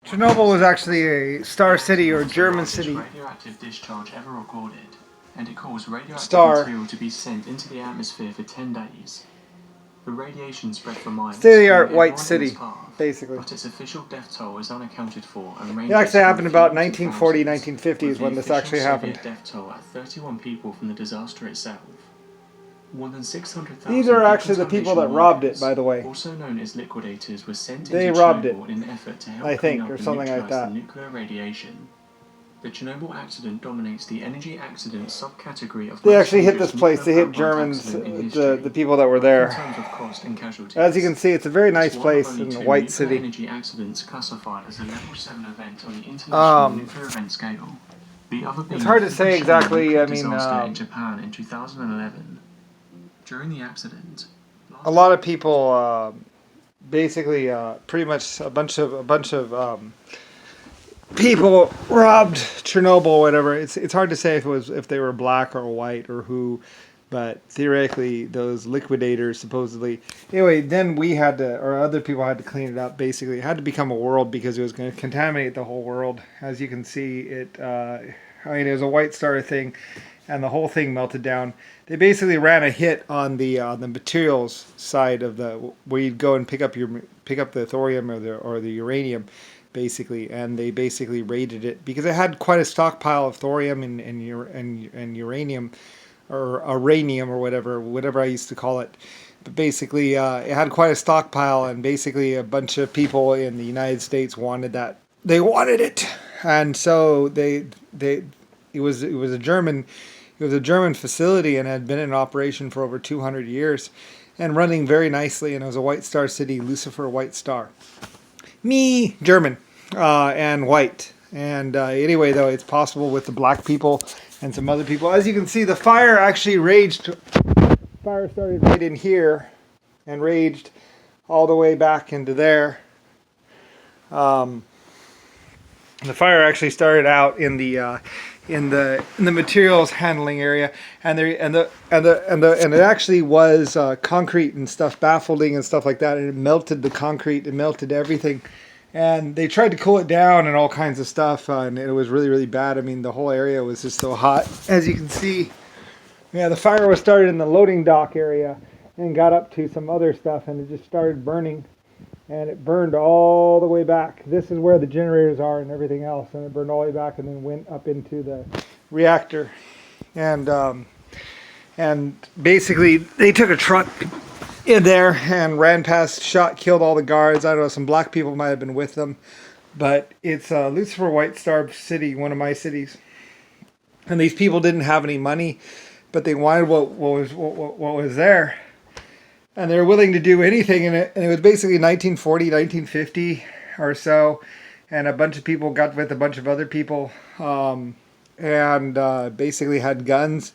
Chernobyl was actually a star city or German city. Radioactive discharge ever recorded, and it caused radioactive material to be sent into the atmosphere for 10 days. The radiation spread for miles. State-of-the-art white city, basically. But its official death toll is unaccounted for and It actually happened about 1940, 1950 is when this actually happened. Death toll at 31 people from the disaster itself. More than 600,000. These are actually the people that robbed it, by the way. Also known as liquidators, were sent they into robbed Chernobyl it, in an effort to help I think, clean up or something like that. The nuclear radiation. The Chernobyl accident dominates the energy accident subcategory of. They actually hit this place. They hit Germans, the people that were there. In terms of cost and casualties. As you can see, it's a very nice place in a white city. Energy accidents classified as a level 7 event on the international nuclear event scale. The other being it's hard to say exactly. I mean, in Japan in 2011. During the accident, a lot of people, basically, pretty much a bunch of people robbed Chernobyl or whatever. It's hard to say if they were black or white or who, but theoretically those liquidators supposedly. Anyway, then we had to, or other people had to clean it up. Basically, it had to become a world because it was going to contaminate the whole world. As you can see, it it was a white star thing, and the whole thing melted down. They basically ran a hit on the materials side of the where you'd go and pick up the thorium or the uranium, basically, and they basically raided it because it had quite a stockpile of thorium and uranium, or uranium or whatever I used to call it. But basically, it had quite a stockpile, and basically a bunch of people in the United States wanted that. They wanted it, and so it was a German facility and had been in operation for over 200 years and running very nicely, and it was a white star city, Lucifer White Star. Me, German, and white. And anyway, though, it's possible with the black people and some other people. As you can see, the fire actually raged. Fire started right in here and raged all the way back into there. The fire actually started out in the materials handling area, and it actually was concrete and stuff, scaffolding and stuff like that, and it melted the concrete, it melted everything, and they tried to cool it down and all kinds of stuff, and it was really, really bad. I mean, the whole area was just so hot. As you can see, yeah, the fire was started in the loading dock area and got up to some other stuff, and it just started burning. And it burned all the way back. This is where the generators are and everything else. And it burned all the way back and then went up into the reactor. And basically they took a truck in there and ran past, killed all the guards. I don't know, some black people might have been with them. But it's Lucifer White Star City, one of my cities. And these people didn't have any money, but they wanted what was there. And they were willing to do anything in it. And it was basically 1940, 1950 or so. And a bunch of people got with a bunch of other people. And basically had guns.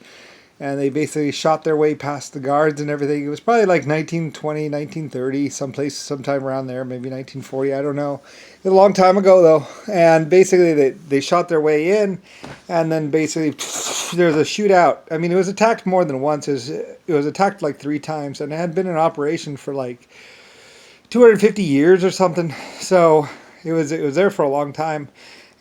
And they basically shot their way past the guards and everything. It was probably like 1920, 1930, sometime around there. Maybe 1940, I don't know. It was a long time ago, though. And basically they shot their way in. And then basically there was a shootout. I mean, it was attacked more than once. It was attacked like 3 times. And it had been in operation for like 250 years or something. So it was there for a long time.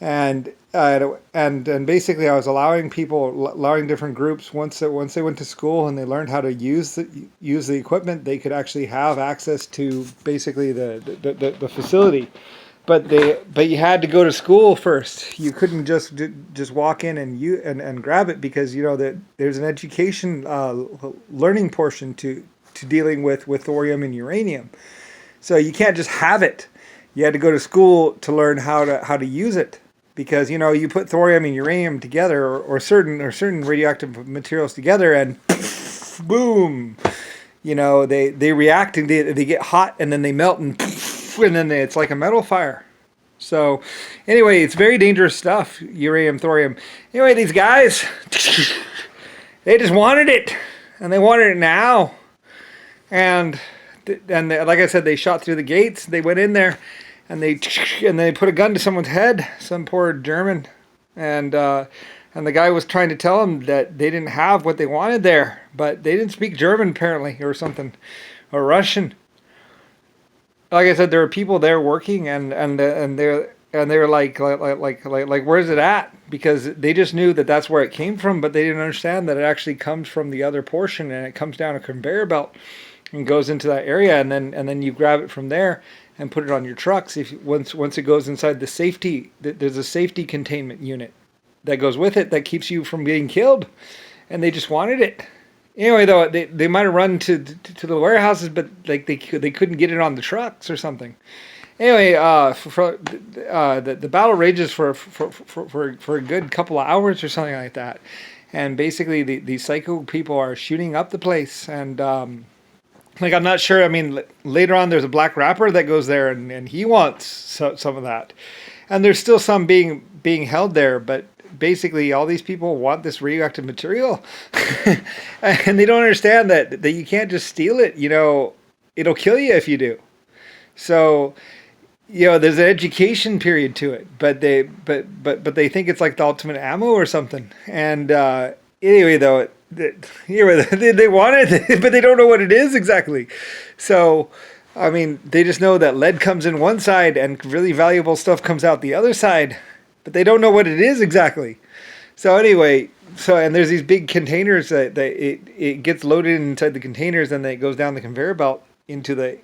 And basically I was allowing different groups, once they went to school and they learned how to use the equipment, they could actually have access to basically the facility. But you had to go to school first. You couldn't just walk in and grab it, because that there's an education learning portion to dealing with thorium and uranium. So you can't just have it. You had to go to school to learn how to use it. Because you put thorium and uranium together, or certain radioactive materials together, and boom, they react and they get hot, and then they melt, and then it's like a metal fire. So anyway, it's very dangerous stuff, uranium, thorium. Anyway, these guys, they just wanted it, and they wanted it now, and like I said, they shot through the gates. They went in there. And they put a gun to someone's head, some poor German, and the guy was trying to tell them that they didn't have what they wanted there, but they didn't speak German apparently, or something, or Russian. Like I said, there were people there working, and and they were like, where's it at? Because they just knew that that's where it came from, but they didn't understand that it actually comes from the other portion, and it comes down a conveyor belt and goes into that area, and then you grab it from there and put it on your trucks. If once it goes inside the safety, there's a safety containment unit that goes with it that keeps you from getting killed, and they just wanted it. Anyway, though, they might have run to the warehouses, but like they couldn't get it on the trucks or something. Anyway, the battle rages for a good couple of hours or something like that, and basically the psycho people are shooting up the place, and like I'm not sure. I mean, later on there's a black rapper that goes there, and he wants some of that, and there's still some being held there, but basically all these people want this radioactive material, and they don't understand that you can't just steal it. You know, it'll kill you if you do. So, you know, there's an education period to it, but they think it's like the ultimate ammo or something. And anyway, though, they want it, but they don't know what it is exactly. So, I mean, they just know that lead comes in one side and really valuable stuff comes out the other side, but they don't know what it is exactly. So anyway, and there's these big containers that it gets loaded inside the containers, and then it goes down the conveyor belt into the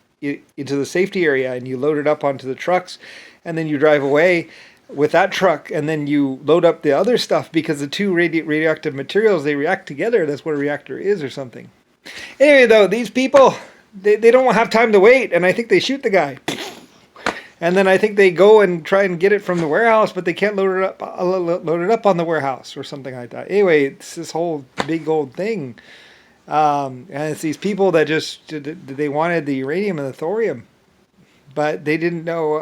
safety area, and you load it up onto the trucks, and then you drive away with that truck, and then you load up the other stuff, because the two radioactive materials, they react together. That's what a reactor is or something. Anyway, though, these people, they don't have time to wait, and I think they shoot the guy. And then I think they go and try and get it from the warehouse, but they can't load it up on the warehouse or something like that. Anyway, it's this whole big old thing. And it's these people that they wanted the uranium and the thorium, but they didn't know.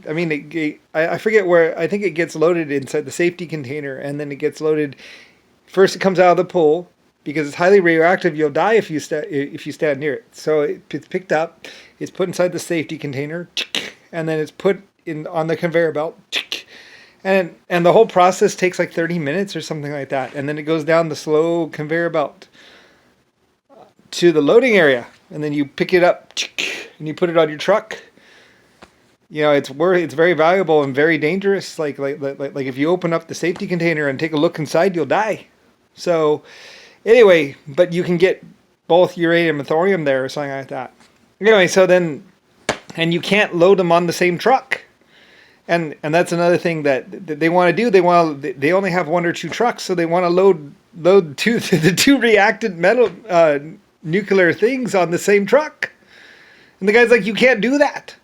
I mean, I forget where. I think it gets loaded inside the safety container, and then it gets loaded. First, it comes out of the pool because it's highly radioactive. You'll die if you stand near it. So it's picked up, it's put inside the safety container, and then it's put in on the conveyor belt. And the whole process takes like 30 minutes or something like that. And then it goes down the slow conveyor belt to the loading area, and then you pick it up and you put it on your truck. You know, it's very valuable and very dangerous. Like if you open up the safety container and take a look inside, you'll die. So anyway, but you can get both uranium and thorium there or something like that. Anyway, so then, and you can't load them on the same truck. And that's another thing that they want to do. They only have one or two trucks, so they want to load the two reactant metal nuclear things on the same truck. And the guy's like, you can't do that.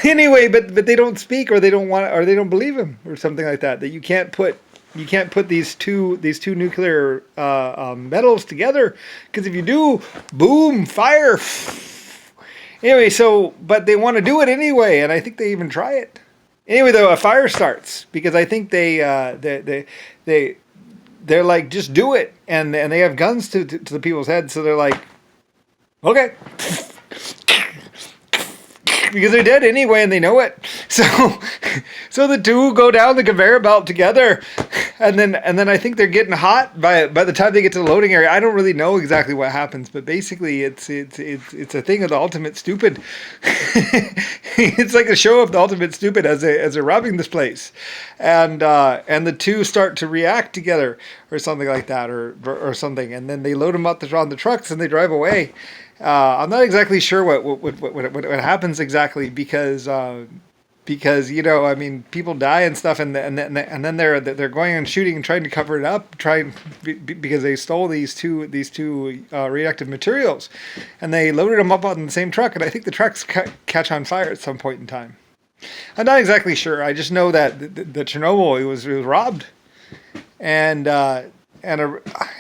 Anyway, but they don't speak, or they don't want, or they don't believe him, or something like that. That you can't put these two nuclear metals together, because if you do, boom, fire. Anyway, so, but they want to do it anyway, and I think they even try it. Anyway, though, a fire starts, because I think they're like, just do it, and they have guns to the people's heads, so they're like, okay, because they're dead anyway, and they know it. So the two go down the conveyor belt together, and then I think they're getting hot by the time they get to the loading area. I don't really know exactly what happens, but basically it's a thing of the ultimate stupid. It's like a show of the ultimate stupid as they're robbing this place, and the two start to react together or something like that, or something, and then they load them up on the trucks and they drive away. I'm not exactly sure what happens exactly, because you know, I mean, people die and stuff, and then they're going and shooting and trying to cover it up, because they stole these two radioactive materials, and they loaded them up on the same truck, and I think the trucks catch on fire at some point in time. I'm not exactly sure. I just know that the Chernobyl, it was robbed, and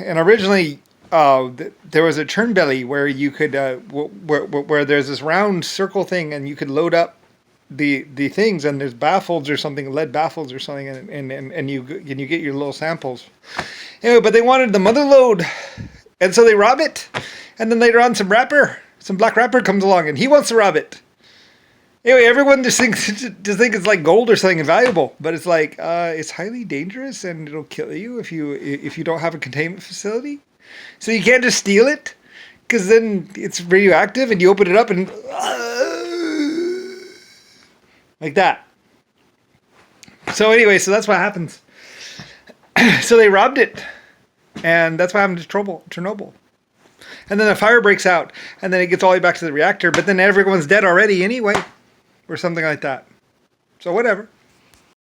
originally. There was a churn where you could where there's this round circle thing, and you could load up the things, and there's baffles or something, lead baffles or something, and you get your little samples. Anyway, but they wanted the mother load, and so they rob it, and then later on some black rapper comes along, and he wants to rob it. Anyway, everyone just thinks it's like gold or something valuable, but it's like it's highly dangerous, and it'll kill you if you don't have a containment facility. So you can't just steal it, because then it's radioactive, and you open it up and like that. So anyway, so that's what happens. So they robbed it. And that's what happened to Chernobyl. And then a fire breaks out. And then it gets all the way back to the reactor. But then everyone's dead already anyway. Or something like that. So whatever.